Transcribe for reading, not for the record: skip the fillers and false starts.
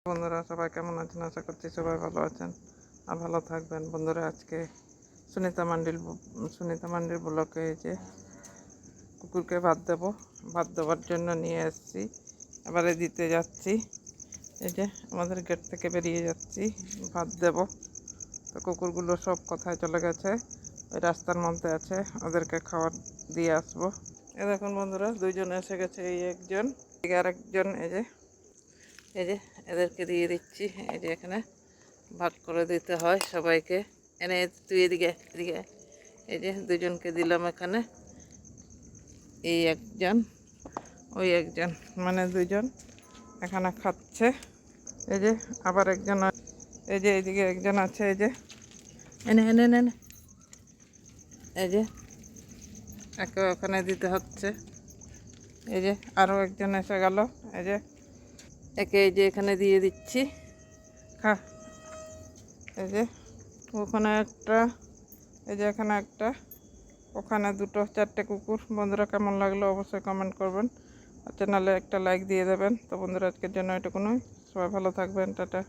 বন্ধুরা সবাই কেমন আছেন? আশা করছি সবাই ভালো আছেন আর ভালো থাকবেন। বন্ধুরা আজকে সুনিতা মান্ডির ব্লকে এই যে কুকুরকে ভাত দেওয়ার জন্য নিয়ে এসেছি। এবারে দিতে যাচ্ছি। এই যে আমাদের গেট থেকে বেরিয়ে যাচ্ছি, ভাত দেব। তো কুকুরগুলো সব কোথায় চলে গেছে, ওই রাস্তার মধ্যে আছে, ওদেরকে খাবার দিয়ে আসবো। এ দেখুন বন্ধুরা, দুইজন এসে গেছে, এই একজন আর একজন। এই যে এদেরকে দিয়ে দিচ্ছি। এই যে এখানে ভাগ করে দিতে হয় সবাইকে। এনে তুই এদিকে এদিকে। এই যে দুজনকে দিলাম এখানে, এই একজন ওই একজন, মানে দুজন এখানে খাচ্ছে। এই যে আবার একজন, এই যে এইদিকে একজন আছে। এই যে এনে এনে এনে এই যে একে ওখানে দিতে হচ্ছে। এই যে আরও একজন এসে গেল। এই যে একে এই যে এখানে দিয়ে দিচ্ছি, খা। এই যে ওখানে একটা, এই যে এখানে একটা, ওখানে দুটো, চারটে কুকুর। বন্ধুরা কেমন লাগলো অবশ্যই কমেন্ট করবেন আর চ্যানেলে একটা লাইক দিয়ে দেবেন। তো বন্ধুরা আজকের জন্য এটুকুনই। সবাই ভালো থাকবেন, টাটা।